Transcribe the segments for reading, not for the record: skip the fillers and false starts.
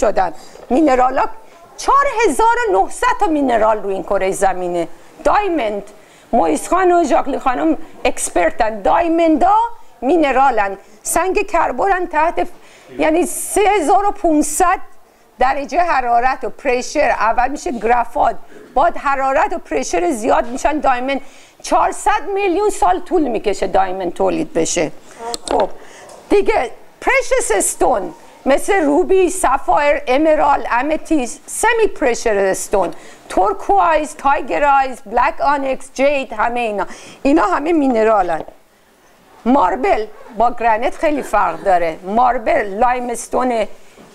شدن. مینرالا 4900 تا مینرال روی این کره زمینه. دایموند، مویس خان و ژاکلی خانم اکسپرتن. دایموندا مینرالن، سنگ کربن تحت یعنی 3500 درجه حرارت و پرشر اول میشه گرافات، بعد حرارت و پرشر زیاد میشن دایموند. 400 میلیون سال طول میکشه دایموند تولید بشه. خب دیگه پرشس استون مثل روبی، سافایر، امرال، امتیس، سمی پرشر استون، تورکوایز، تایگر آیز، بلک آنیکس، جید، همه اینا همه مینرالن. ماربل با گرانیت خیلی فرق داره. ماربل لایمستون،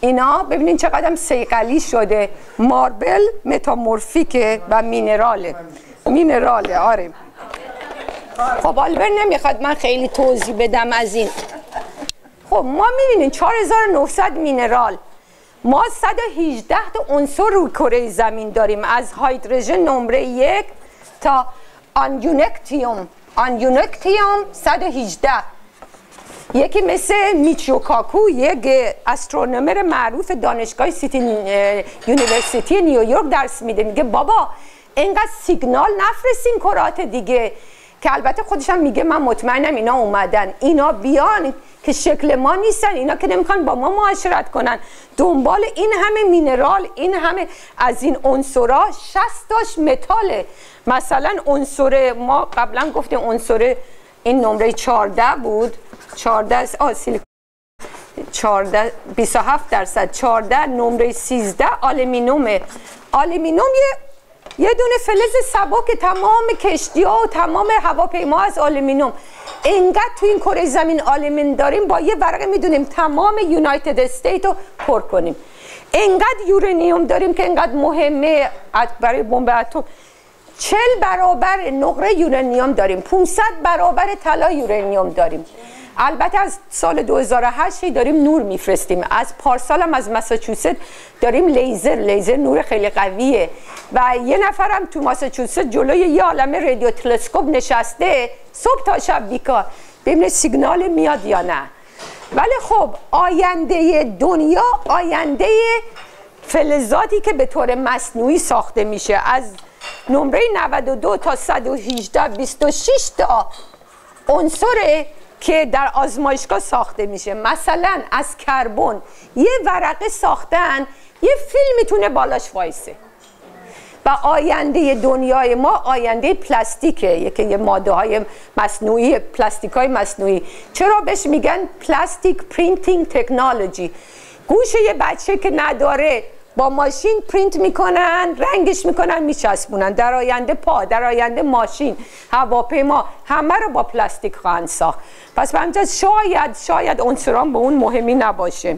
اینا ببینین چقدر صیقلی شده. ماربل متامورفیکه و مینراله. آره. خب آلبر نمیخواد من خیلی توضیح بدم از این. خب ما میبینیم 4900 مینرال، ما 118 تا عنصر روی کره زمین داریم، از هیدروژن نمره 1 تا آنیونکتیوم 118. یکی مثل میچیو کاکو، یک استرونومر معروف دانشگاه یونیورسیتی نیویورک درس میده، میگه بابا اینقدر سیگنال نفرستین کرات دیگه، که البته خودش هم میگه من مطمئنم اینا اومدن، اینا بیان که شکل ما نیستن، اینا که نمیخوان با ما معاشرت کنن، دنبال این همه مینرال، این همه از این عنصرها. 60 تاش متاله. مثلا عنصر ما قبلا گفتیم عنصر این نمره 14 بود، 14 27%، 14 نمره 13 آلومینیومه. آلومینیوم یه دونه فلز سبک، تمام کشتی‌ها و تمام هواپیما از آلومینیوم. اینقدر تو این کره زمین آلومینیوم داریم، با یه ورقه میدونیم تمام یونایتد استیت رو پر کنیم. اینقدر یورانیوم داریم که اینقدر مهمه برای بمب اتم. 40 برابر نقره یورانیوم داریم، 500 برابر طلا یورانیوم داریم. البته از سال 2008 داریم نور میفرستیم، از پارسال هم از ماساچوست داریم لیزر نور خیلی قویه، و یه نفرم تو ماساچوست جلوی یه عالمه رادیو تلسکوپ نشسته صبح تا شب بیکار ببینه سیگنال میاد یا نه. ولی خب آینده دنیا، آینده فلزاتی که به طور مصنوعی ساخته میشه، از نمره 92 تا 118 26 تا عنصر که در آزمایشگاه ساخته میشه. مثلا از کربن یه ورقه ساختن، یه فیلم میتونه بالاش وایسه. و آینده دنیای ما آینده پلاستیکه، که یه ماده های مصنوعی، پلاستیک های مصنوعی. چرا بهش میگن پلاستیک پرینتینگ تکنولوژی؟ گوش یه بچه که نداره با ماشین پرینت میکنن، رنگش میکنن، میچسبونن. در آینده پا، در آینده ماشین، هواپیما، همه رو با پلاستیک خواهند ساخت. پس به همجاز شاید عنصران به اون مهمی نباشه.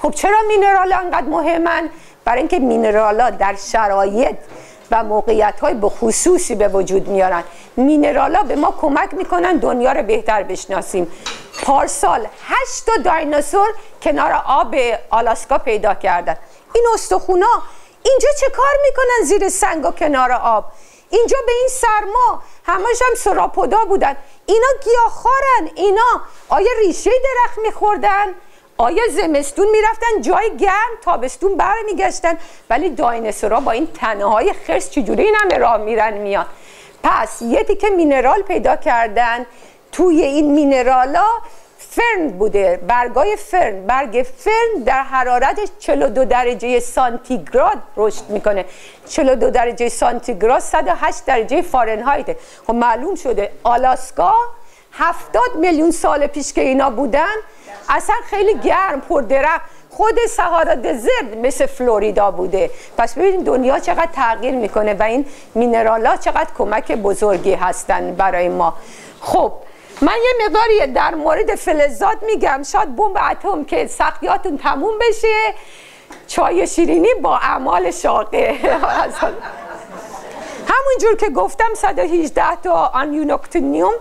خب چرا مینرال انقدر مهمن؟ برای اینکه مینرالا در شرایط و موقعیت‌های به خصوصی به وجود میارن. مینرالا به ما کمک میکنن دنیا رو بهتر بشناسیم. پارسال 8 تا دایناسور کنار آب آلاسکا پیدا کردن. این استخونا اینجا چه کار میکنن زیر سنگ و کنار آب؟ اینجا به این سرما همش هم سراپودا بودن. اینا گیاهخوارن. اینا آیا ریشه درخت میخوردن؟ آیا زمستون میرفتن جای گرم، تابستون برمیگشتن؟ ولی دایناسورها با این تنه‌های خرس چجوری این همه راه میان؟ پس یه تیکه مینرال پیدا کردن. توی این مینرالا فرن بوده، برگای فرن. برگ فرن در حرارت 42 درجه سانتیگراد رشد میکنه. 42 درجه سانتیگراد 108 درجه فارنهایت. خب معلوم شده آلاسکا 70 میلیون سال پیش که اینا بودن اصلا خیلی گرم، پر درخت، خود سهارا دزرت مثل فلوریدا بوده. پس ببینید دنیا چقدر تغییر میکنه و این مینرالا چقدر کمک بزرگی هستن برای ما. خب من یه مقداری در مورد فلزات میگم، شاید بمب اتم که سقیاتون تموم بشه، چای شیرینی با اعمال شاقه. همونجور که گفتم 118 تا آنیونکتینیوم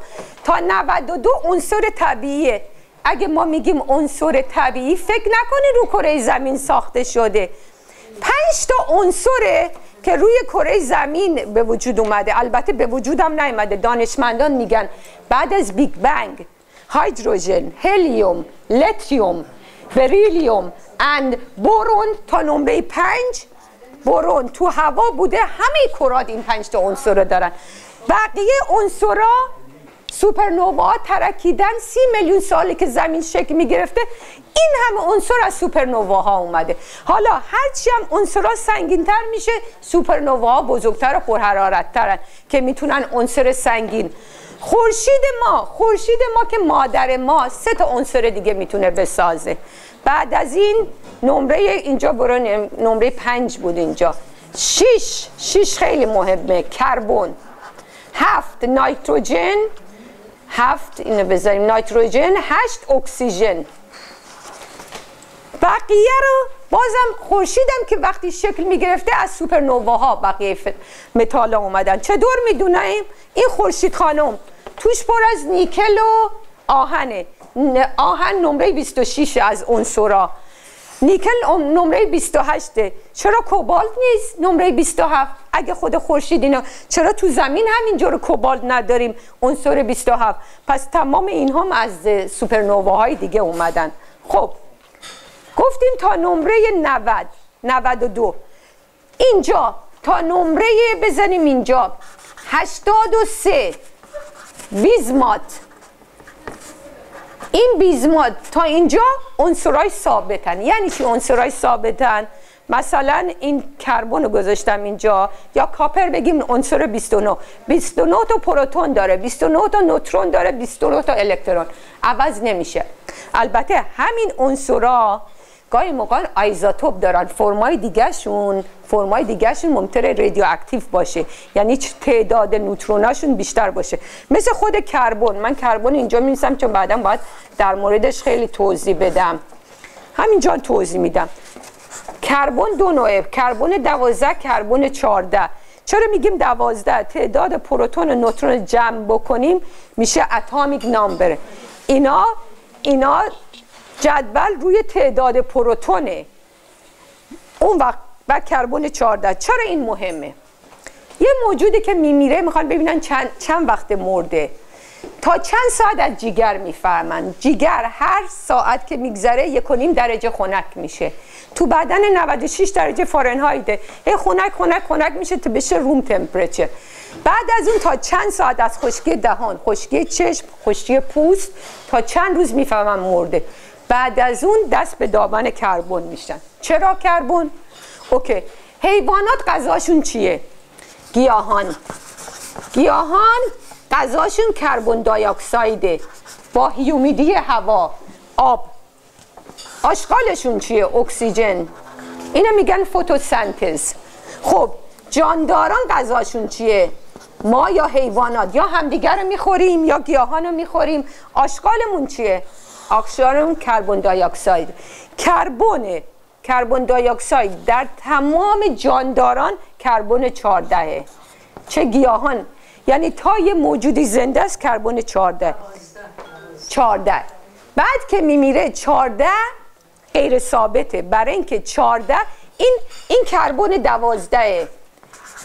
تا 92 عنصر طبیعیه. اگه ما میگیم عنصر طبیعی فکر نکنید رو کره زمین ساخته شده. 5 تا عنصره که روی کره زمین به وجود اومده. البته به وجود هم نیومده. دانشمندان میگن بعد از بیگ بنگ هیدروژن، هلیوم، لیتیوم، بریلیوم and بورون تا نمره 5 بورون تو هوا بوده. همه کرات این 5 تا عنصر رو دارن. بقیه عنصرها سوپرنووا ترکیدن 30 میلیون سالی که زمین شکل می گرفته. این همه عنصر از سوپرنوواها اومده. حالا هرچی هم عنصرها سنگین تر میشه سوپرنوواها بزرگتر و پرحرارت ترن که میتونن عنصر سنگین. خورشید ما که مادر ما 3 تا عنصر دیگه میتونه بسازه. بعد از این نمره اینجا برو نمره 5 بود اینجا. 6 خیلی مهمه. کربن 7 نیتروژن 7 اینو بذاریم نیتروژن 8 اکسیژن. بقیه رو بازم خورشیدم که وقتی شکل می گرفته از سوپرنوواها بقیه متال اومدن. چطور میدونیم؟ این خورشید خانم توش پر از نیکل و آهنه. آهن نمره 26 از عنصرها، نیکل نمره 28. چرا کوبالت نیست نمره 27؟ اگه خود خورشید اینا، چرا تو زمین همینجور کوبالت نداریم عنصر 27؟ پس تمام اینها هم از سوپرنوواهای دیگه اومدن. خب گفتیم تا نمره 92 اینجا تا نمره بزنیم اینجا 83 بیزمات. این بیزمات تا اینجا عنصرهای ثابتن. یعنی چی عنصرهای ثابتن؟ مثلا این کربن رو گذاشتم اینجا، یا کاپر بگیم عنصر 29 تا پروتون داره، 29 تا نوترون داره، 29 تا الکترون. عوض نمیشه. البته همین عنصرها گاهی موقع آیزوتوپ دارن، فرمای دیگهشون ممکنه رادیواکتیو باشه، یعنی تعداد نوتروناشون بیشتر باشه. مثل خود کربن. من کربن اینجا می‌نویسم چون بعداً باید در موردش خیلی توضیح بدم. همینجا توضیح میدم. کربن 2 نوعه، کربن 12 کربن 14. چرا میگیم 12؟ تعداد پروتون و نوترون جمع بکنیم میشه اتمیک نامبر. اینا جدول روی تعداد پروتونه. اون وقت کربن 14. چرا این مهمه؟ یه موجودی که میمیره میخوان ببینن چند وقت مرده، تا چند ساعت از جیگر میفهمن. جیگر هر ساعت که میگذره 1.5 درجه خنک میشه. تو بدن 96 درجه فارنهایته. خنک میشه تا بشه روم تمپرچر. بعد از اون تا چند ساعت از خشکی دهان، خشکی چشم، خشکی پوست، تا چند روز میفهمن مرده. بعد از اون دست به دامن کربن میشن. چرا کربن؟ اوکی. حیوانات غذاشون چیه؟ گیاهان غذاشون کربن دی اکسایده با هیومیدی هوا، آب. آشغالشون چیه؟ اکسیژن. اینا میگن فتوسنتز. خب جانداران غذاشون چیه؟ ما یا حیوانات یا همدیگر رو میخوریم یا گیاهان رو میخوریم. آشغالمون چیه؟ آشغالمون کربن دی اکساید. کربن دی اکساید در تمام جانداران کربن 14. چه گیاهان؟ یعنی تا یه موجودی زنده است کربن 14. بعد که میمیره 14 غیر ثابته، برای اینکه 14 این کربن 12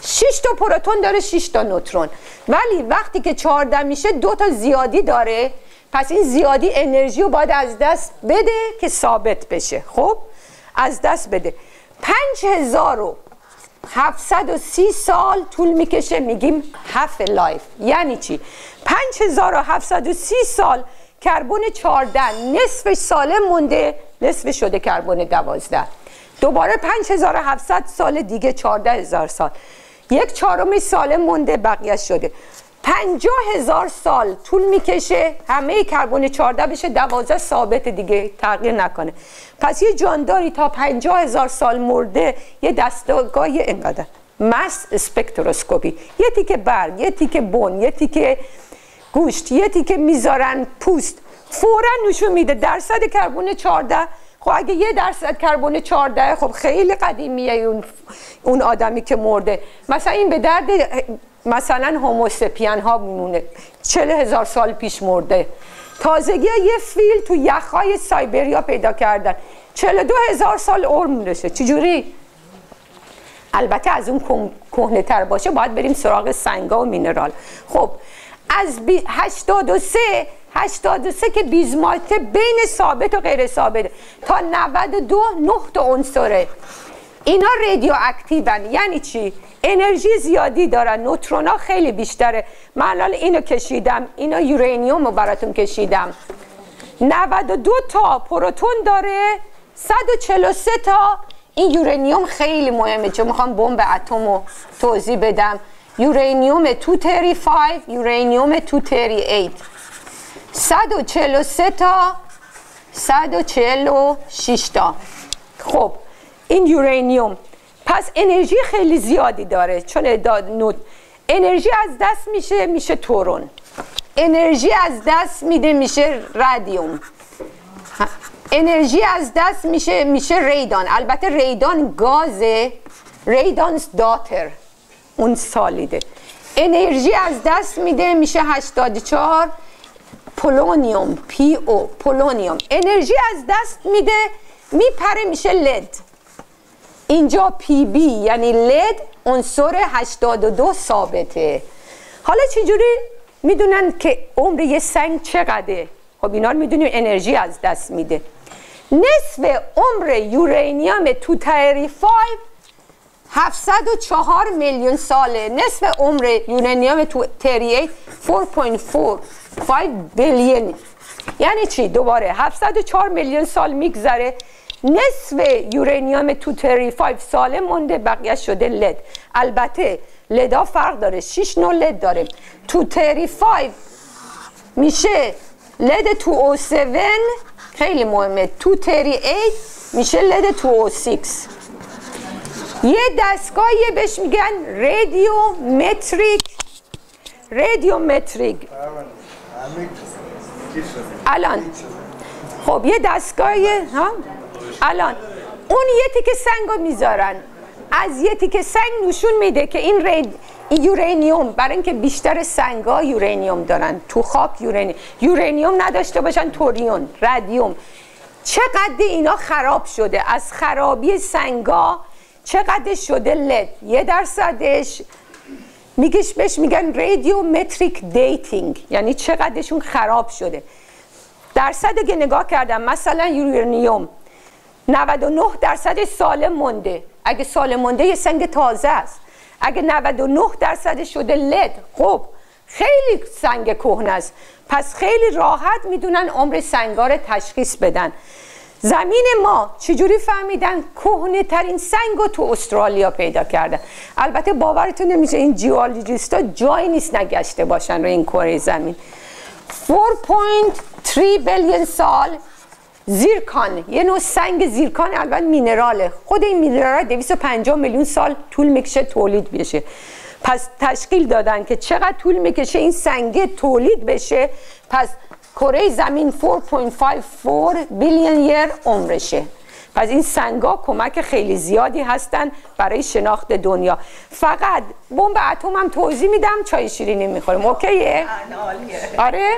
6 تا پروتون داره، 6 تا نوترون. ولی وقتی که 14 میشه 2 تا زیادی داره، پس این زیادی انرژی رو باید از دست بده که ثابت بشه. خب از دست بده. 5730 سال طول میکشه، میگیم هاف لایف. یعنی چی؟ 5730 سال کربن 14 نصفش سالم مونده، نصف شده کربن 12. دوباره 5700 سال دیگه 14000 سال، 1/4 سالم مونده، بقیه شده. 50000 سال طول میکشه همه کربن 14 بشه 12 ثابت دیگه، تغییر نکنه. پس یه جانداری تا 50000 سال مرده، یه دستگاه اینقدر مس اسپکتروسکوپی، یه تیکه برگ، یه تیکه بون، یه تیکه گوشت، یه تیکه میذارن پوست، فوراً نشون میده درصد کربن 14. خب اگه 1% کربن 14 خب خیلی قدیمیه اون آدمی که مرده. مثلا این به درد مثلا هوموسپین ها میمونه، 40000 سال پیش مرده. تازگی یه فیل تو یخهای سایبریا پیدا کردن، 42000 سال عمر میرسه. چجوری؟ البته از اون کهنه تر باشه باید بریم سراغ سنگا و مینرال. خب از 83 83 که بیزمالت بین ثابت و غیر ثابت، تا 92 9 تا عنصره. اینا رادیواکتیون. یعنی چی؟ انرژی زیادی دارن، نوترونا خیلی بیشتره. من الان اینو کشیدم، اینو یورانیوم رو براتون کشیدم. 92 تا پروتون داره، 143 تا. این یورانیوم خیلی مهمه چون میخوام بمب اتم رو توضیح بدم. یورانیوم 235، یورانیوم 238، 143 تا 146 تا. خب این یورانیوم پس انرژی خیلی زیادی داره، چون انرژی از دست میشه تورون، انرژی از دست میده میشه رادیوم، انرژی از دست میشه ریدان. البته ریدان گازه، ریدانز داتر اون سالیده. انرژی از دست میده میشه 84 پولونیوم، پی او پولونیوم. انرژی از دست میده میپره میشه لد. اینجا پی بی یعنی لد عنصر 82 ثابته. حالا چجوری میدونن که عمر یه سنگ چقدره؟ خب اینا رو میدونیم انرژی از دست میده. نصف عمر یورانیوم 235 704 میلیون ساله. نصف عمر یورانیوم 238 4.45 بیلیون. یعنی چی؟ دوباره 704 میلیون سال میگذره، نصف یورانیوم 235 ساله مونده، بقیه شده لد. البته لدا فرق داره، 6 نوع لد داره. 235 میشه لد 207، خیلی مهمه. 238 میشه لد 206. یه دستگاهی بهش میگن رادیومتریک. الان خب یه دستگاهی الان اون یه تیکه سنگ رو میذارن، از یه تیکه سنگ نشون میده که این یورانیوم، برای اینکه بیشتر سنگا یورانیوم دارن، تو خاک یورانیوم نداشته باشن، توریون، رادیوم. چقدر اینا خراب شده، از خرابی سنگا چقدر شده لد. 1% بهش میگن رادیومتریک دیتینگ، یعنی چقدرشون خراب شده. درصد که نگاه کردم، مثلا یورانیوم 99% سالم مونده. اگه سالم مونده یه سنگ تازه است. اگه 99% شده لد، خب خیلی سنگ کهنه است. پس خیلی راحت میدونن عمر سنگا رو تشخیص بدن. زمین ما چجوری فهمیدن؟ کهنه ترین سنگ رو تو استرالیا پیدا کردن. البته باورتون نمیشه این جیولوژیستا جایی نیست نگشته باشن رو این کره زمین. 4.3 بیلیون سال زیرکان، یه نوع سنگ زیرکان، البته مینراله. خود این مینرال 250 میلیون سال طول میکشه تولید بشه. پس تشکیل دادن که چقدر طول میکشه این سنگ تولید بشه. پس کره زمین 4.54 بیلیون یر عمرشه. پس این سنگا کمک خیلی زیادی هستن برای شناخت دنیا. فقط بمب اتم هم توضیح میدم، چای شیرینی میخوریم. اوکیه؟ آره؟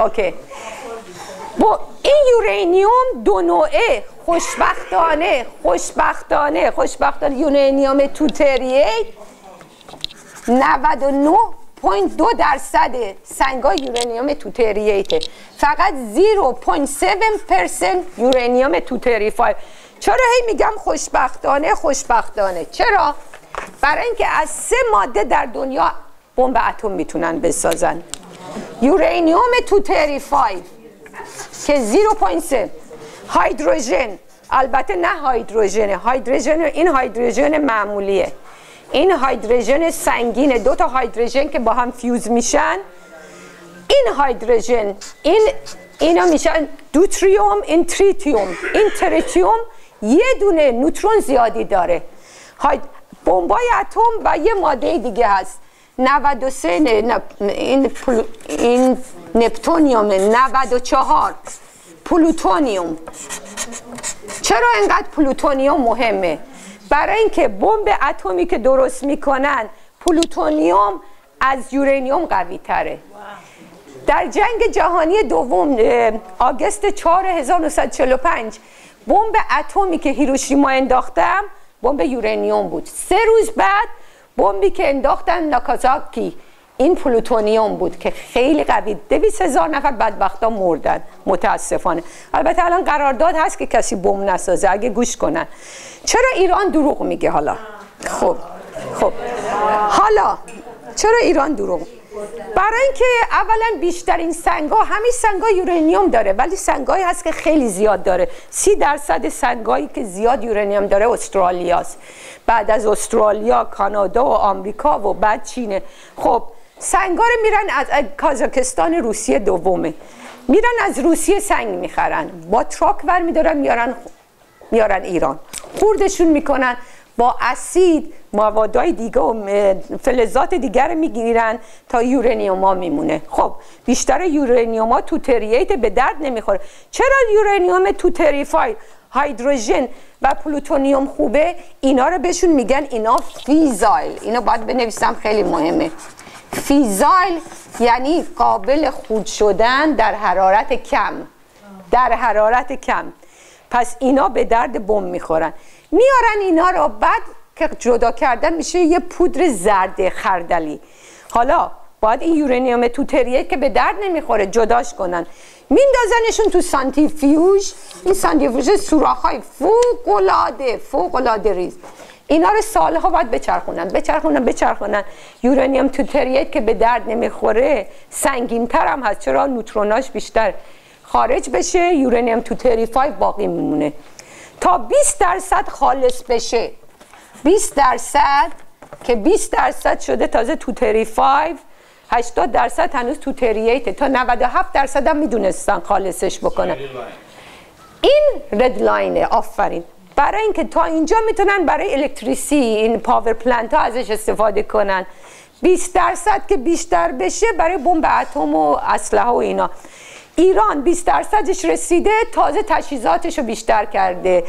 اوکی. با این یورانیوم دو نوعه، خوشبختانه یورانیوم 238 99.2% سنگا یورانیوم 238، فقط 0.7% یورانیوم 235. چرا هی میگم خوشبختانه؟ چرا؟ برای اینکه از 3 ماده در دنیا بمب اتم میتونن بسازن. یورانیوم 235 که 0.3، هیدروژن، البته نه هیدروژن، این هیدروژن معمولیه. این هیدروژن سنگینه، 2 تا هیدروژن که با هم فیوز میشن، این هیدروژن اینا میشن دوتریوم، این تریتیوم. این تریتیوم یه دونه نوترون زیادی داره. بمبای اتم و یه ماده دیگه هست 93، این نپتونیوم، 94 پلوتونیوم. چرا اینقدر پلوتونیوم مهمه؟ برای اینکه بمب اتمی که درست میکنن پلوتونیوم از یورانیوم قوی تره. در جنگ جهانی دوم آگوست 4 1945 بمب اتمی که هیروشیما انداختم بمب یورانیوم بود. 3 روز بعد بمبی که انداختن ناکازاکی این پلوتونیوم بود که خیلی قوی 200,000 نفر بدبختا مردن متاسفانه. البته الان قرارداد هست که کسی بمب نسازه اگه گوش کنن. چرا ایران دروغ میگه حالا؟ خب حالا چرا ایران دروغ؟ برای اینکه اولا بیشترین سنگ‌ها همین سنگ‌ها یورانیوم داره، ولی سنگ‌هایی هست که خیلی زیاد داره. 30% سنگ‌هایی که زیاد یورانیوم داره استرالیاست. بعد از استرالیا کانادا و آمریکا و بعد چینه. خب سنگ‌ها رو میرن از کازاکستان، روسیه دومه، میرن از روسیه سنگ میخرن، با تراک ور میدارن میارن ایران، خوردشون میکنن، با اسید موادهای دیگه و فلزات دیگر میگیرن تا یورانیوم ها میمونه. خب بیشتر یورانیوم ها توتریت به درد نمیخوره. چرا یورانیوم توتریفاید، هیدروژن و پلوتونیوم خوبه؟ اینا رو بهشون میگن اینا فیزایل. اینو باید بنویسم، خیلی مهمه. فیزایل یعنی قابل خورد شدن در حرارت کم، در حرارت کم. پس اینا به درد بمب میخورن. میارن اینا رو، بعد که جدا کردن میشه یه پودر زرد خردلی. حالا باید این یورانیوم توتریت که به درد نمیخوره جداش کنن، میندازنشون تو سانتریفیوژ. این سانتریفیوژ سوراخ‌های فوق‌العاده ریز. اینا رو سالها باید بچرخونن. یورانیوم توتریت که به درد نمیخوره سنگین‌تر هم هست، چرا نوتروناش بیشتر خارج بشه، یورانیوم توتریفای باقی میمونه. تا 20% خالص بشه، 20% که 20% شده تازه توتریفای، 80% هنوز توتریته، تا 97% هم میدونستن خالصش بکنن. این رد لاینه. آفرین. برای اینکه تا اینجا میتونن برای الکتریسی این پاور پلنت ها ازش استفاده کنن. 20% که بیشتر بشه برای بمب اتم و اسلحه و اینا. ایران 20%ش رسیده، تازه تجهیزاتش رو بیشتر کرده،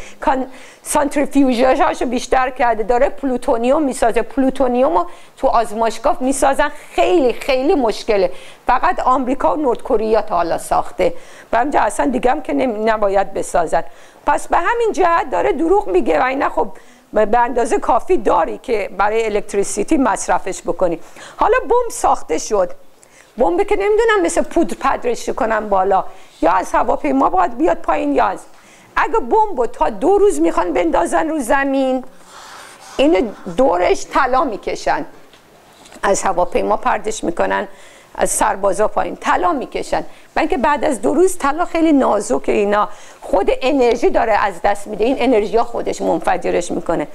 سانتریفیوژاشو بیشتر کرده، داره پلوتونیوم میسازه. پلوتونیوم رو تو آزمایشگاه میسازن، خیلی خیلی مشکله. فقط آمریکا و نوردکوریا تا حالا ساخته، و همجا اصلا دیگه هم که نباید بسازن. پس به همین جهت داره دروغ میگه. و اینا خب به اندازه کافی داری که برای الکتریسیتی مصرفش بکنی. حالا بمب ساخته شد، بمب که نمیدونم مثل پودر پدرش کنن بالا، یا از هواپیما باید بیاد پایین، یا از اگه بمب تا 2 روز میخوان بندازن رو زمین، اینو دورش طلا میکشن، از هواپیما پردش میکنن، از سربازا پایین طلا میکشن. من که بعد از 2 روز طلا خیلی نازک، اینا خود انرژی داره از دست میده، این انرژی ها خودش منفجرش میکنه.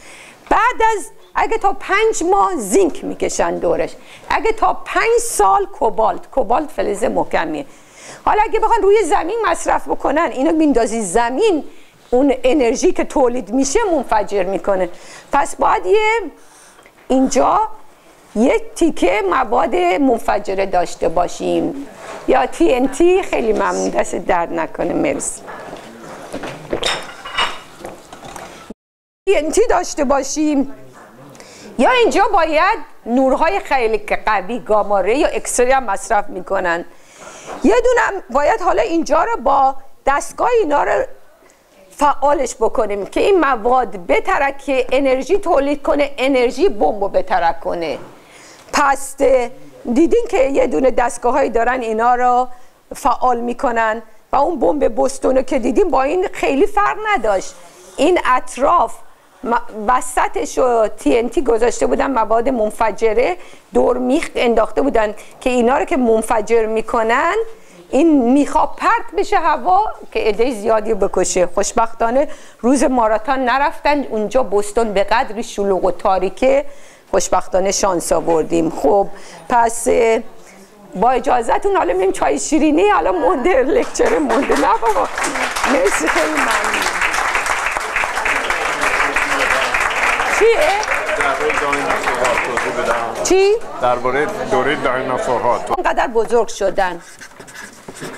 بعد از اگه تا 5 ماه زینک میکشن دورش، اگه تا 5 سال کوبالت فلز محکمیه. حالا اگه بخوان روی زمین مصرف بکنن، اینو میندازی زمین، اون انرژی که تولید میشه منفجر میکنه. پس باید اینجا یه تیکه مواد منفجره داشته باشیم، یا TNT. خیلی ممنون، دست درد نکنه، مرسی. TNT داشته باشیم، یا اینجا باید نورهای خیلی قوی گاما ری یا اکسری هم مصرف میکنن. یه دونم باید حالا اینجا رو با دستگاه اینا رو فعالش بکنیم که این مواد بترکه، انرژی تولید کنه، انرژی بمب رو بترک کنه. پس دیدین که یه دونه دستگاهایی دارن اینا رو فعال میکنن، و اون بمب بوستون که دیدیم با این خیلی فرق نداشت. این اطراف وسطش رو TNT گذاشته بودن، مواد منفجره دور میخ انداخته بودن که اینا رو که منفجر میکنن این میخا پرت بشه هوا که عده زیادی بکشه. خوشبختانه روز ماراتون نرفتن اونجا، بوستون به قدری شلوغ و تاریکه، خوشبختانه شانس آوردیم. خب پس با اجازهتون حالا میریم چای شیرینی. حالا مونده لکچر مونده، نه بابا مرسی، خیلی ممنون. چیه؟ چی؟ درباره دوره دایناسورها اونقدر بزرگ شدن.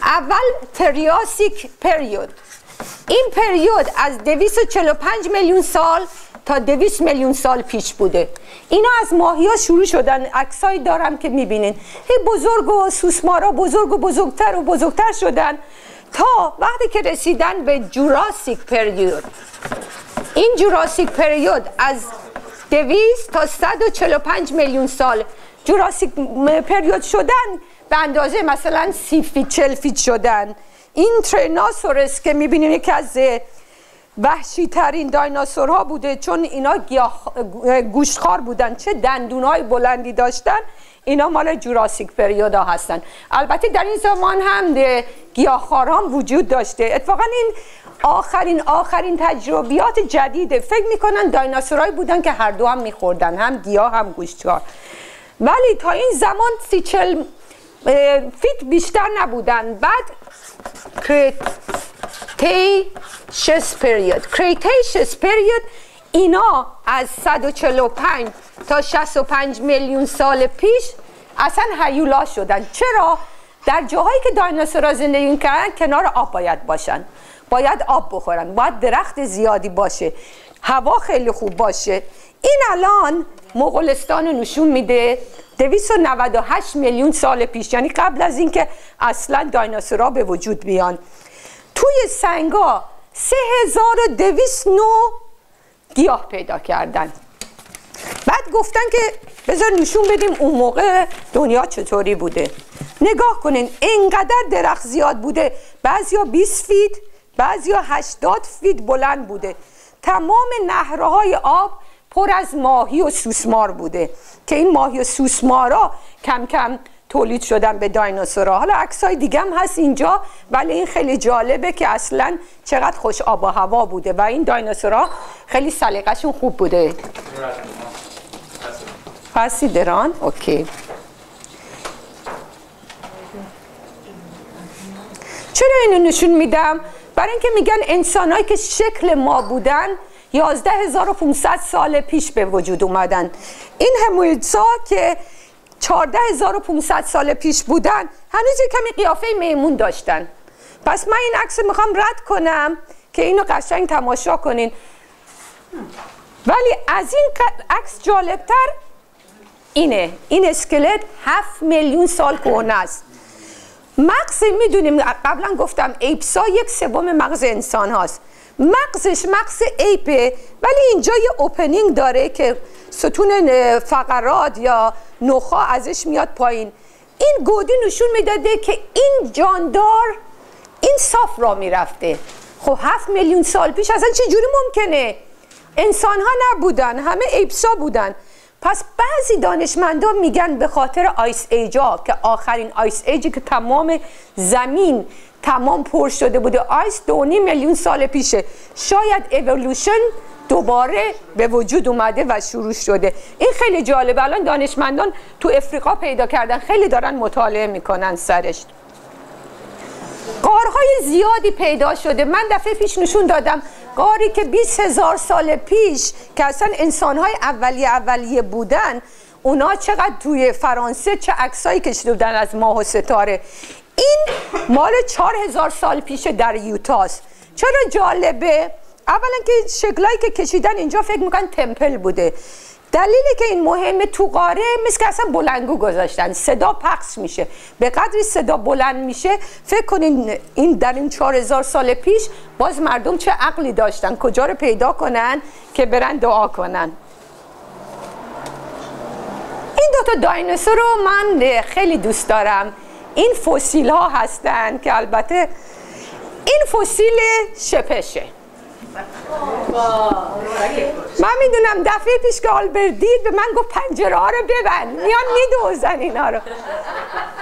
اول تریاسیک پریود، این پریود از 245 میلیون سال تا 200 میلیون سال پیش بوده. اینا از ماهی ها شروع شدن، عکسایی دارم که میبینین، هی بزرگ و سوسمارا بزرگ و بزرگتر شدن تا وقتی که رسیدن به جوراسیک پریود. این جوراسیک پریود از 200 تا 145 میلیون سال جوراسیک پریود شدن به اندازه مثلا 30 فیت 40 فیت شدن. این تریناسورس که میبینیم یکی از وحشی ترین دایناسورها بوده، چون اینا گوشتخوار بودن، چه دندونهای بلندی داشتن. اینا مال جوراسیک پریودا هستن. البته در این زمان هم گیاهخوارها وجود داشته. اتفاقا این آخرین تجربیات جدیده. فکر میکنن دایناسورایی بودن که هر دو هم میخوردن، هم گیاه هم گوشتخوار. ولی تا این زمان 30-40 فیت بیشتر نبودن. بعد کریتیشس پریود اینا از 145 تا 65 میلیون سال پیش اصلا هیولا شدن. چرا؟ در جاهایی که دایناسورها زندگی می‌کردن کنار آب باید باشن، باید آب بخورن، باید درخت زیادی باشه، هوا خیلی خوب باشه. این الان مغولستان رو نشون میده 298 میلیون سال پیش، یعنی قبل از اینکه اصلا دایناسورها به وجود بیان. توی سنگا 3200 نوع گیاه پیدا کردن. بعد گفتن که بذار نشون بدیم اون موقع دنیا چطوری بوده. نگاه کنین اینقدر درخت زیاد بوده، بعضیا 20 فیت، بعضیا 80 فیت بلند بوده. تمام نهرهای آب پر از ماهی و سوسمار بوده که این ماهی و سوسمارا کم کم تولید شدن به دایناسورها. حالا عکسای دیگه هم هست اینجا، ولی این خیلی جالبه که اصلا چقدر خوش آب و هوا بوده و این دایناسورها خیلی سلیقه‌شون خوب بوده. هستی دران؟ اوکی. چرا اینو نشون میدم؟ برای اینکه میگن انسانایی که شکل ما بودن 11500 سال پیش به وجود اومدن. این همویدسا که 14500 سال پیش بودن هنوز کمی قیافه میمون داشتن. پس من این عکس میخوام رد کنم که اینو قشنگ تماشا کنین. ولی از این عکس جالبتر اینه، این اسکلت 7 میلیون سال کهنه است. مغز میدونیم قبلا گفتم ایپسا 1/3 مغز انسان هاست. مغزش مغز ایپه، ولی اینجا یه اوپنینگ داره که ستون فقرات یا نخا ازش میاد پایین. این گودی نشون میداده که این جاندار این صاف را میرفته. خب 7 میلیون سال پیش اصلا چجوری ممکنه؟ انسان ها نبودن، همه ایپسا بودن. پس بعضی دانشمندان میگن به خاطر آیس ایجا که آخرین آیس ایجی که تمام زمین تمام پر شده بوده، آیس 2.5 میلیون سال پیشه، شاید اِوولوشن دوباره به وجود اومده و شروع شده. این خیلی جالبه. الان دانشمندان تو افریقا پیدا کردن، خیلی دارن مطالعه میکنن سرش. غارهای زیادی پیدا شده. من دفعه پیش نشون دادم غاری که 20,000 سال پیش که اصلا انسانهای اولیه بودن، اونا چقدر توی فرانسه چه عکسایی کشیده بودن از ماه و ستاره. این مال 4000 سال پیش در یوتاست. چرا جالبه؟ اولا که شکلایی که کشیدن اینجا فکر میکنن تمپل بوده. دلیلی که این مهمه تو قاره مثل که اصلا بلندگو گذاشتن، صدا پخش میشه. به قدری صدا بلند میشه فکر کنین این در این 4000 سال پیش باز مردم چه عقلی داشتن، کجا رو پیدا کنن که برن دعا کنن. این دوتا دایناسور رو من خیلی دوست دارم. این فسیل ها هستن که البته این فسیل شپشه. من میدونم دفعه پیش که آلبرت دید به من گفت پنجره ها رو ببند، میان میدوزن اینا رو.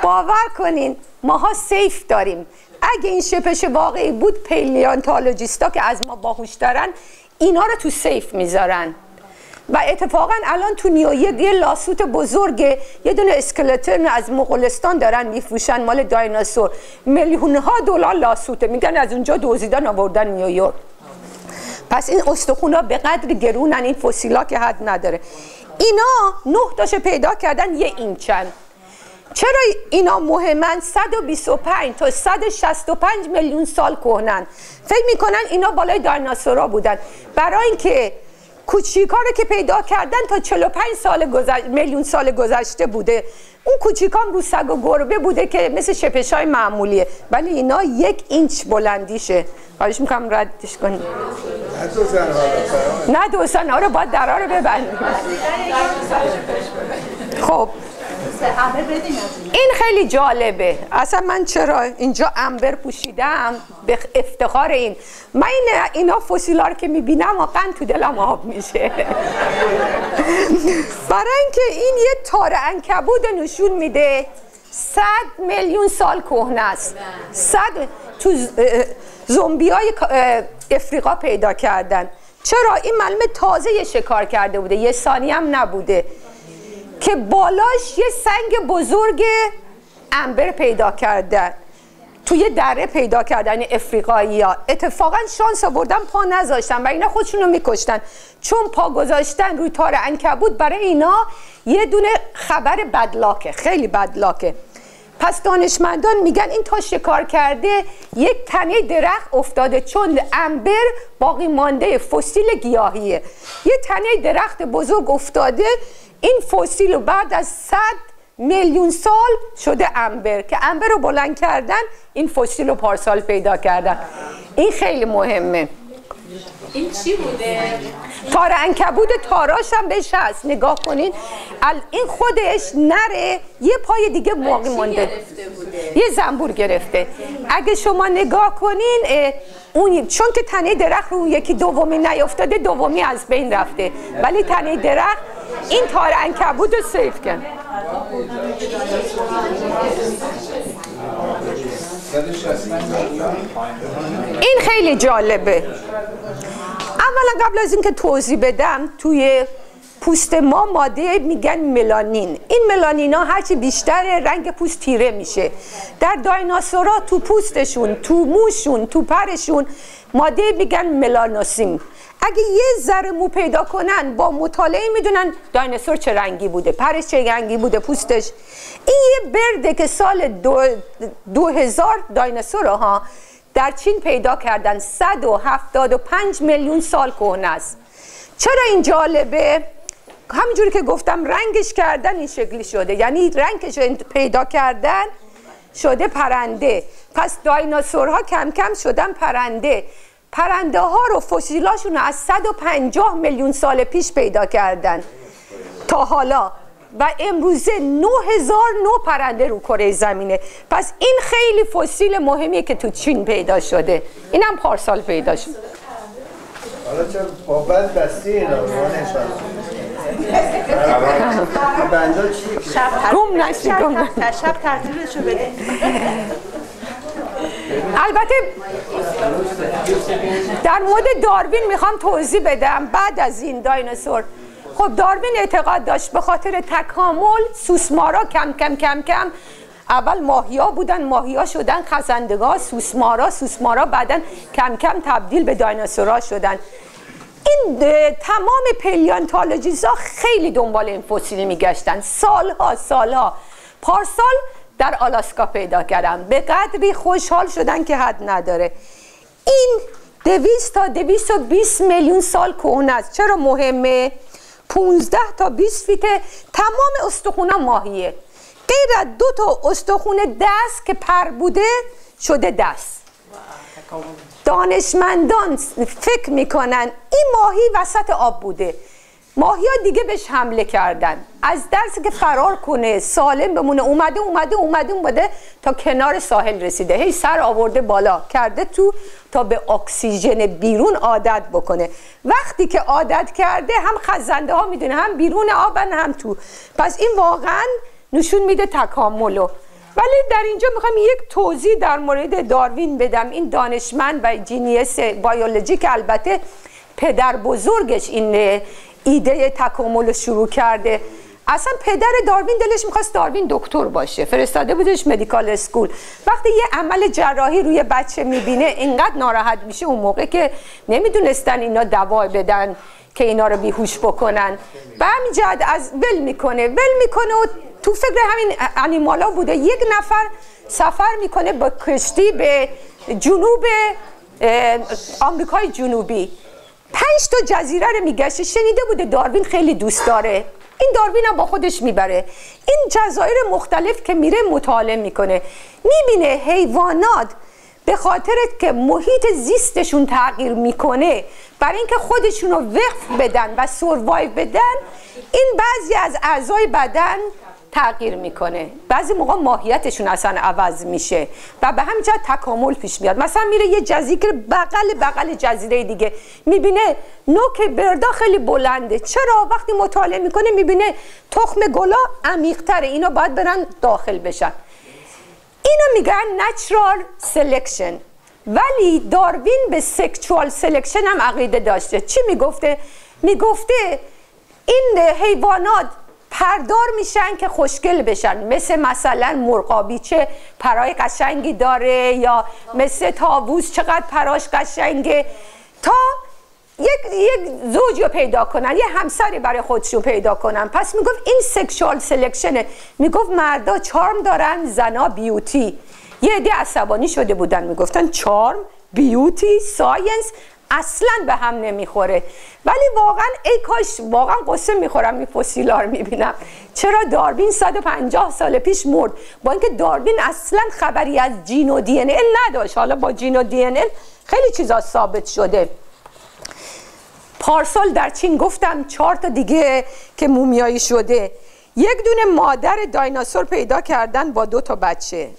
باور کنین ماها سیف داریم. اگه این شپش واقعی بود پلیانتولوژیستا که از ما باهوش‌ترن اینا رو تو سیف میذارن. و اتفاقا الان تو نیویورک یه لاسوت بزرگه، یه دونه اسکلتن از مغولستان دارن میفروشن مال دایناسور، میلیون‌ها دلار لاسوته، میگن از اونجا دزدیدن آوردن نیویورک. پس این استخونا به قدر گرونن، این فسیلا که حد نداره. اینا 9 تاشو پیدا کردن 1 اینچن. چرا اینا مهمن؟ 125 تا 165 میلیون سال کهنن. فکر میکنن اینا بالای دایناسورها بودن. برای اینکه کوچیکا رو که پیدا کردن تا 45 میلیون سال گذشته بوده. اون کوچیکام رو سگ و گربه بوده که مثل شپش‌های معمولیه، ولی اینا 1 اینچ بلندیشه. خواهش میکنم ردش کنید. نه دوستان رو باید درها رو ببندیم. خب این خیلی جالبه. اصلا من چرا اینجا عنبر پوشیدم به افتخار این. من اینا فسیلا رو که میبینم واقعا تو دلم آب میشه. برای اینکه این یه تار عنکبوت نشون میده 100 میلیون سال کهنه است. 100 تو زومبیای افریقا پیدا کردن. چرا؟ این معلومه تازه شکار کرده بوده، یه ثانیه هم نبوده که بالاش یه سنگ بزرگ عنبر پیدا کردن، توی دره پیدا کردن افریقایی ها. اتفاقا شانس آوردن پا نذاشتن و اینا خودشونو میکشتن، چون پا گذاشتن روی تار عنکبوت برای اینا یه دونه خبر بدلاکه، خیلی بدلاکه. پس دانشمندان میگن این تا شکار کرده یک تنه درخت افتاده، چون عنبر باقی مانده فسیل گیاهیه. یه تنه درخت بزرگ افتاده، این فسیل رو بعد از 100 میلیون سال شده عنبر که عنبر رو بلند کردن، این فسیل رو پارسال پیدا کردن. این خیلی مهمه. این چی بوده؟ تار عنکبوت، تاراش هم بهش هست، نگاه کنین. این خودش نره، یه پای دیگه باقی مونده، یه زنبور گرفته. اگه شما نگاه کنین اون، چون که تنه درخت رو یکی دومی نیافتاده، دومی از بین رفته، ولی تنه درخت این تار عنکبوت رو سیف کرد. این خیلی جالبه. اولا قبل از اینکه توضیح بدم، توی پوست ما ماده میگن ملانین. این ملانینا هرچی بیشتر رنگ پوست تیره میشه. در دایناسورها تو پوستشون، تو موشون، تو پرشون ماده میگن ملانوسین. اگه یه ذره مو پیدا کنن با مطالعه میدونن دایناسور چه رنگی بوده، پرش چه رنگی بوده، پوستش. این یه برده که سال 2000 دایناسورها در چین پیدا کردن، 175 میلیون سال کهنه است. چرا این جالبه؟ همینجوری که گفتم رنگش کردن این شکلی شده، یعنی رنگش پیدا کردن شده پرنده. پس دایناسورها کم کم شدن پرنده. پرنده ها رو فسیلاشون از 150 میلیون سال پیش پیدا کردن تا حالا و امروزه 9000 نوع پرنده رو کره زمینه. پس این خیلی فسیل مهمیه که تو چین پیدا شده. اینم پارسال پیدا شد. حالا چرا بابت بستی اینا رو بنده چی؟ گم نشی، گم نشی. شب ترتیبشو بده. البته در مورد داروین میخوام توضیح بدم بعد از این دایناسور. خب داروین اعتقاد داشت به خاطر تکامل سوسمارا کم کم کم کم، اول ماهیا بودن، ماهیا شدن خزندگاه، سوسمارا بعدن کم کم تبدیل به دایناسورها شدن. این تمام پلیانتولوژیست‌ها خیلی دنبال این فسیل میگشتن، سالها. پارسال در آلاسکا پیدا کردن، به قدری خوشحال شدن که حد نداره. این 200 تا 220 میلیون سال کهنه است. چرا مهمه؟ 15 تا 20 فیت تمام استخونا ماهیه، غیر از 2 تا استخون دست که پر بوده شده دست. دانشمندان فکر میکنن این ماهی وسط آب بوده، ماهی ها دیگه بهش حمله کردن، از درسی که فرار کنه سالم بمونه اومده تا کنار ساحل رسیده، هی سر آورده بالا کرده تو تا به اکسیژن بیرون عادت بکنه. وقتی که عادت کرده هم خزنده ها میدونه هم بیرون آبن هم تو. پس این واقعا نشون میده تکاملو. ولی در اینجا میخوام یک توضیح در مورد داروین بدم. این دانشمند و جینیس بیولوژی که البته پدر بزرگش این ایده تکامل شروع کرده. اصلا پدر داروین دلش میخواست داروین دکتر باشه، فرستاده بودش مدیکال اسکول. وقتی یه عمل جراحی روی بچه میبینه اینقدر ناراحت میشه، اون موقع که نمیدونستن اینا دوا بدن که اینا رو بیهوش بکنن، به همین جهت از ول میکنه و تو فکر همین انیمالا بوده. یک نفر سفر میکنه با کشتی به جنوب آمریکای جنوبی، 5 تا جزیره رو میگشته. شنیده بوده داروین خیلی دوست داره، این داروین هم با خودش میبره. این جزایر مختلف که میره مطالعه میکنه، میبینه حیوانات به خاطر که محیط زیستشون تغییر میکنه، برای اینکه خودشون رو وقف بدن و سروایو بدن، این بعضی از اعضای بدن تغییر میکنه. بعضی موقع ماهیتشون اصلا عوض میشه و به همین جهت تکامل پیش میاد. مثلا میره یه جزیره بغل جزیره دیگه، میبینه نوک بردا خیلی بلنده. چرا؟ وقتی مطالعه میکنه میبینه تخم گلا عمیق‌تره، اینا باید برن داخل بشن. اینو میگن نچرال سلکشن. ولی داروین به سکشوال سلکشن هم عقیده داشته. چی میگفته؟ میگفته این حیوانات پردار میشن که خوشگل بشن، مثلا مرغابیچه پرای قشنگی داره، یا مثل طاووس چقدر پراش قشنگه، تا یک زوجی رو پیدا کنن، یه همسری برای خودشون پیدا کنن. پس میگفت این سکشوال سلکشنه. میگفت مردا چارم دارن، زنا بیوتی. یه عده عصبانی شده بودن، میگفتن چارم، بیوتی، ساینس اصلا به هم نمیخوره. ولی واقعا ای کاش، واقعا قصه میخورم این فسیلا رو میبینم. چرا داروین 150 سال پیش مرد، با اینکه داروین اصلا خبری از جین و دی ان ال نداشت. حالا با جین و دی ان ال خیلی چیزا ثابت شده. پارسال در چین گفتم 4 تا دیگه که مومیایی شده. یک دونه مادر دایناسور پیدا کردن با 2 تا بچه.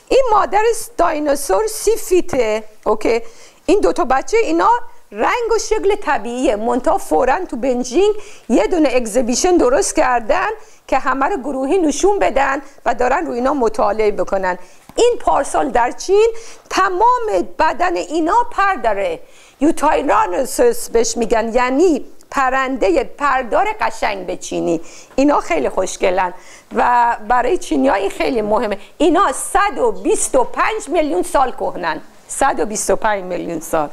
این مادر دایناسور 30 فیته. اوکی، این 2 تا بچه اینا رنگ و شکل طبیعیه، منتها فوراً تو بنجینگ یه دونه اگزیبیشن درست کردن که همه رو گروهی نشون بدن و دارن روی اینا مطالعه بکنن. این پارسال در چین تمام بدن اینا پر داره، یوتایرانوسوس بهش میگن، یعنی پرنده پردار قشنگ به چینی. اینا خیلی خوشگلن و برای چینی‌ها این خیلی مهمه. اینا 125 میلیون سال کهنن. 125 میلیون سال.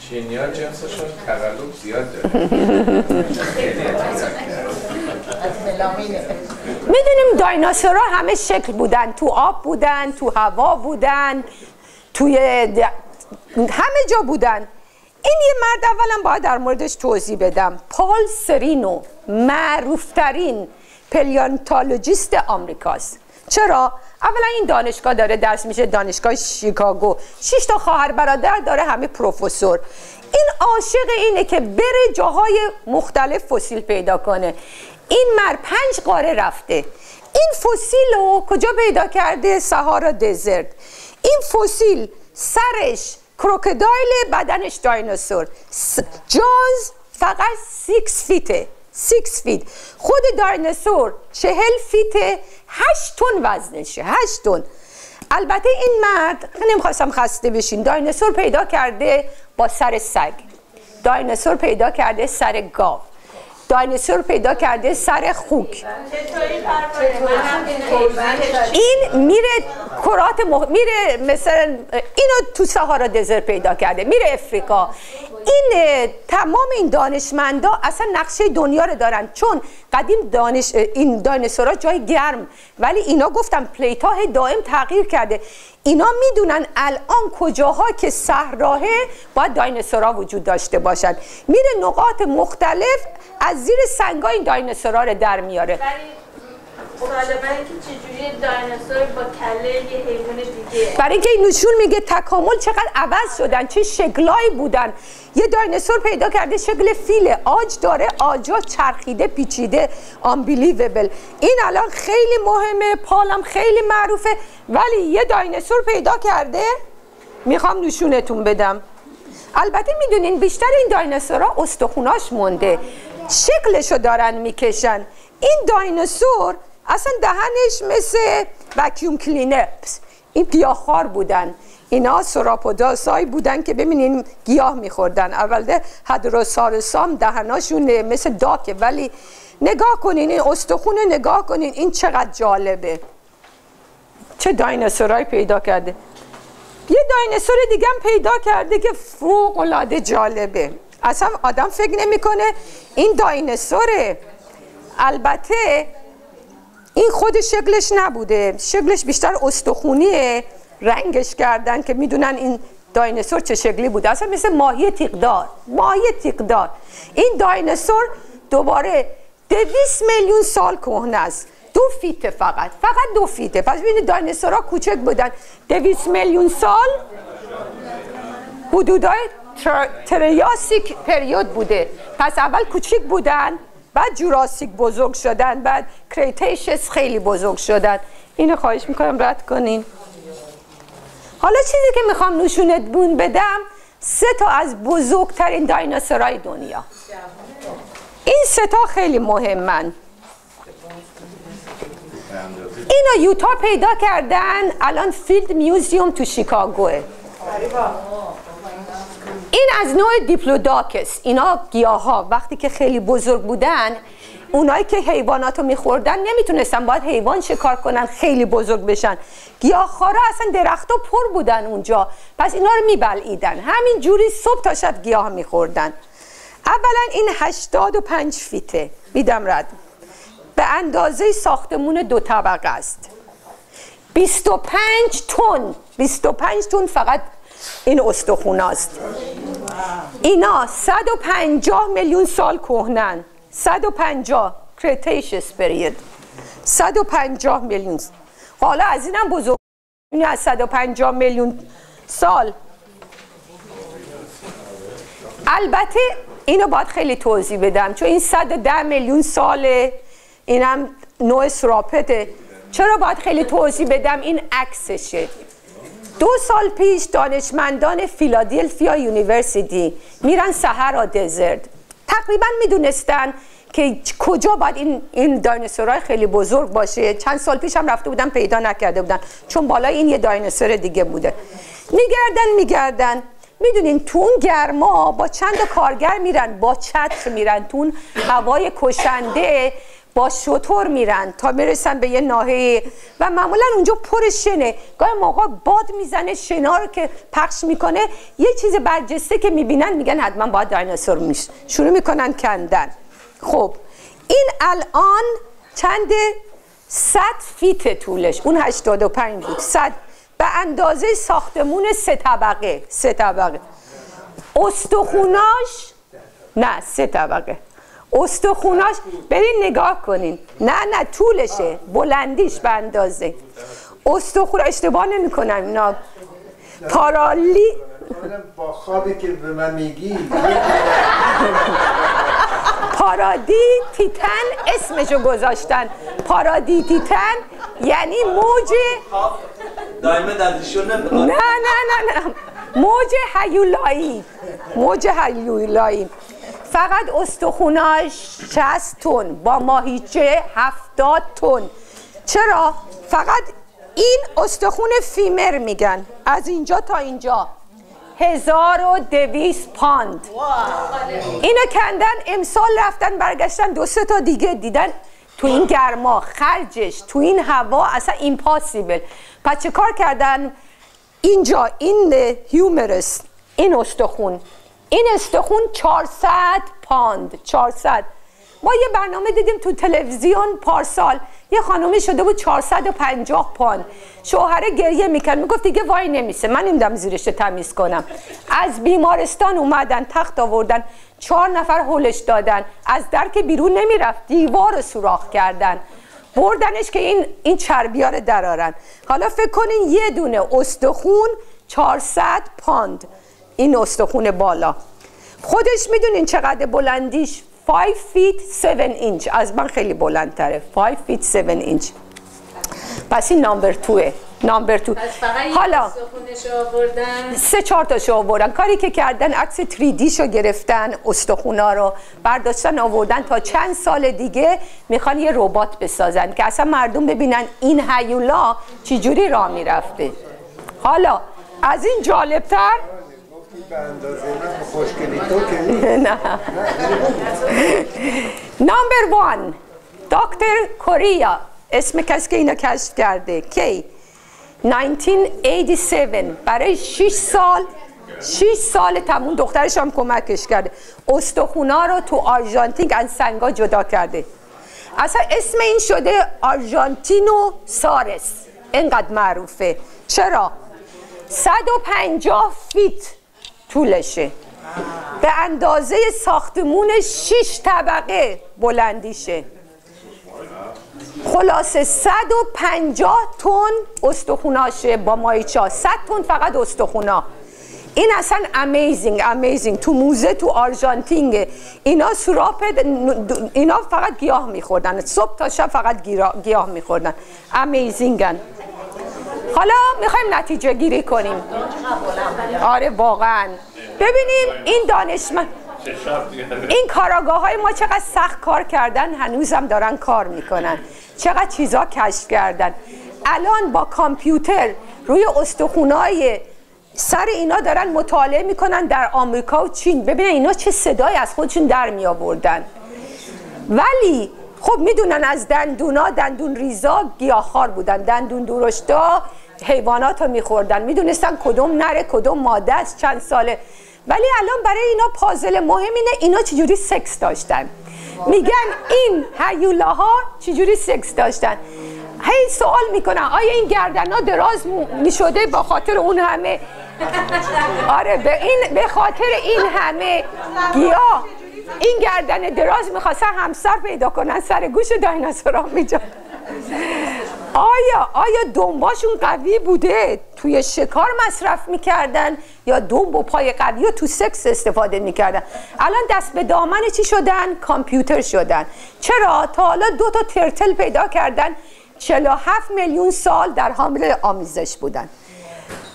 چینی‌ها جنسشون تقلب زیاد داره. میدونیم دایناسورها همه شکل بودن، تو آب بودن، تو هوا بودن، توی همه جا بودن. این یه مرد اولا باید در موردش توضیح بدم. پال سرینو معروفترین پلیونتولوژیست آمریکاست. چرا؟ اولا این دانشگاه داره درس میشه، دانشگاه شیکاگو. 6 تا خواهر برادر داره، همه پروفسور. این عاشق اینه که بره جاهای مختلف فسیل پیدا کنه. این مرد 5 قاره رفته. این فسیل رو کجا پیدا کرده؟ سهارا دزرت. این فسیل سرش کروکودایل، بدنش دایناسور. جاز فقط 6 فیته. 6 فیت. خود دایناسور 40 فیته، 8 تن وزنشه. 8 تن. البته این مرد، نمیخواستم خسته بشین، دایناسور پیدا کرده با سر سگ، دایناسور پیدا کرده سر گاو، دایناسور پیدا کرده سر خوک. این میره کرات میره مثلا اینو تو سهارا دزرت پیدا کرده، میره افریقا. این تمام این دانشمندا اصلا نقشه دنیا رو دارن، چون قدیم این دایناسورها جای گرم، ولی اینا گفتم پلیت‌ها دائم تغییر کرده. اینا میدونن الان کجاها که صحراه باید دایناسورها وجود داشته باشن. میره نقاط مختلف از زیر سنگا این دایناسورها رو در میاره. سوال من که چجوری دایناسور با کله یه حیوان دیگه؟ برای اینکه این نشون میگه تکامل چقدر عوض شدن، چه شکلایی بودن. یه دایناسور پیدا کرده شکل فیل، آج داره، آجا چرخیده پیچیده، unbelievable. این الان خیلی مهمه، پالم خیلی معروفه. ولی یه دایناسور پیدا کرده، میخوام نشونتون بدم. البته میدونین بیشتر این دایناسورها استخوناش مونده، شکلشو دارن میکشن. این دایناسور اصلا دهنش مثل وکیوم کلینر. این گیاهخوار بودن. اینا سوراپوداسایی بودن که ببینین گیاه میخوردن. اول هدروساروسام دهناشون مثل داکه، ولی نگاه کنین این استخون، نگاه کنین این چقدر جالبه. چه دایناسورایی پیدا کرده. یه دایناسور دیگه هم پیدا کرده که فوق العاده جالبه. اصلا آدم فکر نمیکنه این دایناسوره. البته این خود شکلش نبوده، شکلش بیشتر استخونیه، رنگش کردن که میدونن این دایناسور چه شکلی بوده. اصلا مثل ماهی تیغدار. ماهی تیغدار. این دایناسور دوباره 200 میلیون سال کهنه است. 200 2 فیته، فقط 2 فیته. پس ببینید دایناسورها کوچک بودن. 200 میلیون سال حدودای تریاسیک پریود بوده. پس اول کوچیک بودن، بعد جوراسیک بزرگ شدن، بعد کریتیشس خیلی بزرگ شدن. اینو خواهش میکنم رد کنین. حالا چیزی که میخوام نشونت بدم 3 تا از بزرگترین دایناسورهای دنیا. این 3 تا خیلی مهمن. اینو یوتا پیدا کردن، الان فیلد میوزیوم تو شیکاگوه. این از نوع دیپلوداکس. اینا گیاها وقتی که خیلی بزرگ بودن، اونایی که حیواناتو میخوردن نمیتونستن، باید حیوان شکار کنن خیلی بزرگ بشن. گیاهخوارا اصلا درختو پر بودن اونجا، پس اینا رو میبلعیدن. همین جوری صبح تا شب گیاه میخوردن. اولا این 85 فیته، میدم رد، به اندازه ساختمون 2 طبقه است. 25 تن فقط این استخوناست. اینا 150 میلیون سال کهنن. 150 کریتیشس پریود، 150 میلیون. حالا از اینم بزرگ، این از 150 میلیون سال. البته اینو باید خیلی توضیح بدم، چون این 110 میلیون ساله، اینم نوع سراپته. چرا باید خیلی توضیح بدم؟ این عکسشه. 2 سال پیش دانشمندان فیلادلفیا یونیورسیتی میرن صحرا دزرت، تقریبا میدونستن که کجا باید این دایناسورهای خیلی بزرگ باشه. چند سال پیش هم رفته بودن پیدا نکرده بودن، چون بالای این یه دایناسور دیگه بوده. میگردن میدونین تو اون گرما با چند کارگر میرن، با چتر میرن، تو اون هوای کشنده با شتر میرن تا برسن به یه ناحیه و معمولا اونجا پر شنه. گاهی موقع باد میزنه، شنا رو که پخش میکنه، یه چیز برجسته که میبینن میگن حتما باید دایناسور میشه، شروع میکنن کندن. خب این الان چند 100 فیت طولش، اون 85 بود، 100 به اندازه ساختمون 3 طبقه. استخوناش نه 3 طبقه. استخوناش برین نگاه کنین، نه طولشه، بلندیش به اندازه استخون. اشتباه نمی کنم اینا پارالی با خوابی که به من میگی پارادی تیتن اسمشو گذاشتن. پارادی تیتن یعنی موج دائما دردشون نمیخواد. نه موج هیولایی. فقط استخوناش 60 تن، با ماهیچه 70 تن. چرا؟ فقط این استخون فیمر میگن، از اینجا تا اینجا 1200 پوند. اینو کندن، امسال رفتن برگشتن 2-3 تا دیگه دیدن تو این گرما، خرجش تو این هوا اصلا ایمپاسیبل. پس چه کار کردن؟ اینجا این هیومرس، این استخون 400 پوند. 400. ما یه برنامه دیدیم تو تلویزیون پارسال، یه خانومی شده بود 450 پوند. شوهره گریه میکرد، میگفت دیگه وای نمیسه، من نمیدم زیرش تمیز کنم. از بیمارستان اومدن، تخت آوردن، 4 نفر هولش دادن، از در که بیرون نمیرفت، دیوار رو سوراخ کردن، بردنش که این چربی‌ها رو درارن. حالا فکر کنین یه دونه استخون 400 پوند، این استخون بالا. خودش میدونین چقدر بلندیش؟ 5 feet 7 inch. از من خیلی بلندتره. 5 feet 7 inch. پس این نمبر 2. حالا 3-4 تاشو آوردن. کاری که کردن عکس 3D شو گرفتن، استخونا رو برداشتن آوردن، تا چند سال دیگه میخوان یه ربات بسازن که اصلا مردم ببینن این هیولا چجوری راه میرفته. حالا از این جالبتر به اندازه من خوشگلی تو که نه. نمبر 1 دکتر کوریا، اسم کسی که اینو کشف کرده، کی 1987. برای 6 سال تموم، دخترش هم کمکش کرده، استخونا رو تو آرژانتین از سنگا جدا کرده. اصلا اسم این شده آرژانتینو سارس، اینقدر معروفه. چرا؟ 150 فیت طولشه، به اندازه ساختمون 6 طبقه بلندیشه. خلاصه 150 تن استخوناشه با مایچا، 100 تن فقط استخونا. این اصلا امیزینگ. تو موزه تو آرژانتین اینا سوراپ، اینا فقط گیاه میخوردن، صبح تا شب فقط گیاه میخوردن. امیزینگن. حالا میخوایم نتیجه گیری کنیم. آره واقعا ببینیم این دانشمند، این کاراگاه های ما چقدر سخت کار کردن، هنوزم دارن کار میکنن، چقدر چیزا کشف کردن. الان با کامپیوتر روی استخونای سر اینا دارن مطالعه میکنن در آمریکا و چین. ببینن اینا چه صدایی از خودشون در می آوردن. ولی خب میدونن از دندون ریزا گیاهخوار بودن، دندون درشتا حیوانات رو میخوردن، میدونستن کدوم نره کدوم ماده است چند ساله. ولی الان برای اینا پازل مهم اینه اینا چجوری سکس داشتن. میگن این هیولاها چجوری سکس داشتن. هی سوال میکنن آیا این گردنها دراز میشده با خاطر اون همه؟ آره به خاطر این همه گیاه این گردن دراز میخواستن همسر پیدا کنن، سر گوش دایناسورا میجا. آیا دنباشون قوی بوده توی شکار مصرف میکردن یا دنب و پای قوی و تو سکس استفاده میکردن؟ الان دست به دامن چی شدن؟ کامپیوتر شدن. چرا؟ تا حالا 2 تا ترتل پیدا کردن 47 میلیون سال در حال آمیزش بودن.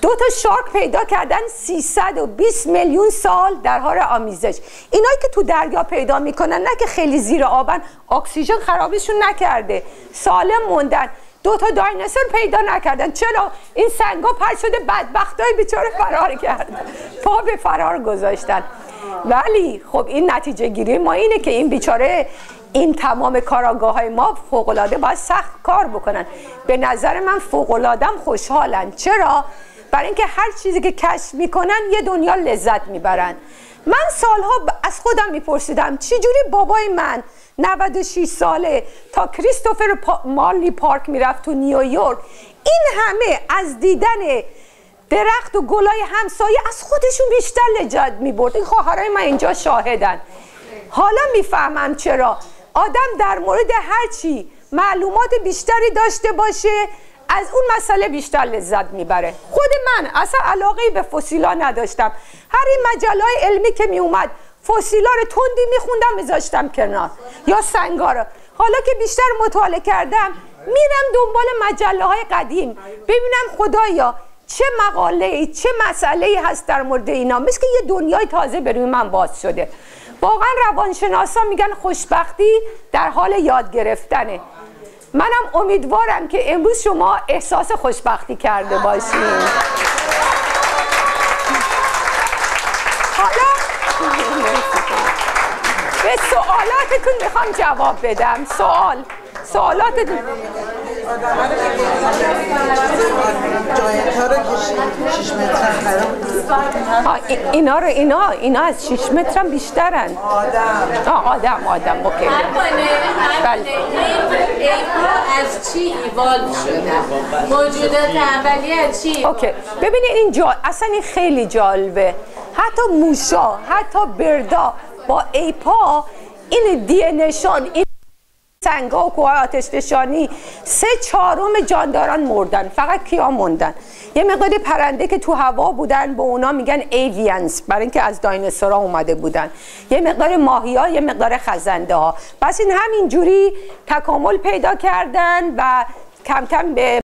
2 تا شارک پیدا کردن 320 میلیون سال در حال آمیزش. اینایی که تو دریا پیدا میکنن نه که خیلی زیر آبن، اکسیژن خرابشون نکرده، سالم موندن. 2 تا دایناسور پیدا نکردن. چرا؟ این سنگا پرت شده، بدبختای بیچاره فرار کردن، پا به فرار گذاشتن. ولی خب این نتیجه گیری ما اینه که این بیچاره، این تمام کاراگاه های ما فوق‌العاده باید سخت کار بکنن. به نظر من فوق‌العاده خوشحالن. چرا؟ برای اینکه هر چیزی که کشف میکنن یه دنیا لذت میبرن. من سالها از خودم میپرسیدم چجوری بابای من 96 ساله تا کریستوفر مارلی پارک میرفت تو نیویورک، این همه از دیدن درخت و گلای همسایه از خودشون بیشتر لذت میبرد. این خواهرای من اینجا شاهدن. حالا میفهمم چرا آدم در مورد هر چی معلومات بیشتری داشته باشه از اون مسئله بیشتر لذت میبره. خود من اصلا علاقه به فسیلا نداشتم. هر این مجله‌های علمی که میومد فسیلا رو تندی میخوندم میذاشتم کنار، یا سنگا رو. حالا که بیشتر مطالعه کردم میرم دنبال مجله‌های قدیم ببینم خدایا چه مقاله چه مسئله‌ای هست در مورد اینا. مثل که یه دنیای تازه برای من باز شده. واقعا روانشناسا میگن خوشبختی در حال یاد گرفتنه. منم امیدوارم که امروز شما احساس خوشبختی کرده باشین. حالا به سوالاتتون میخوام جواب بدم. سوالاتتون اینا از 6 متر هم بیشترن. آدم اوکی. از چی ایوالو شدن؟ موجودات اولیه از چی؟ اوکی ببینید اینجا اصلا این خیلی جالبه. حتی موشا، حتی بردا با ایپا این دی نشان، این سنگا و کوه آتش نشانی 3/4 جانداران مردن. فقط کیا موندن؟ یه مقدار پرنده که تو هوا بودن، به اونا میگن ایویانز، برای اینکه از دایناسورها اومده بودن. یه مقدار ماهی‌ها، یه مقدار خزنده ها. پس این همینجوری تکامل پیدا کردن و کم کم به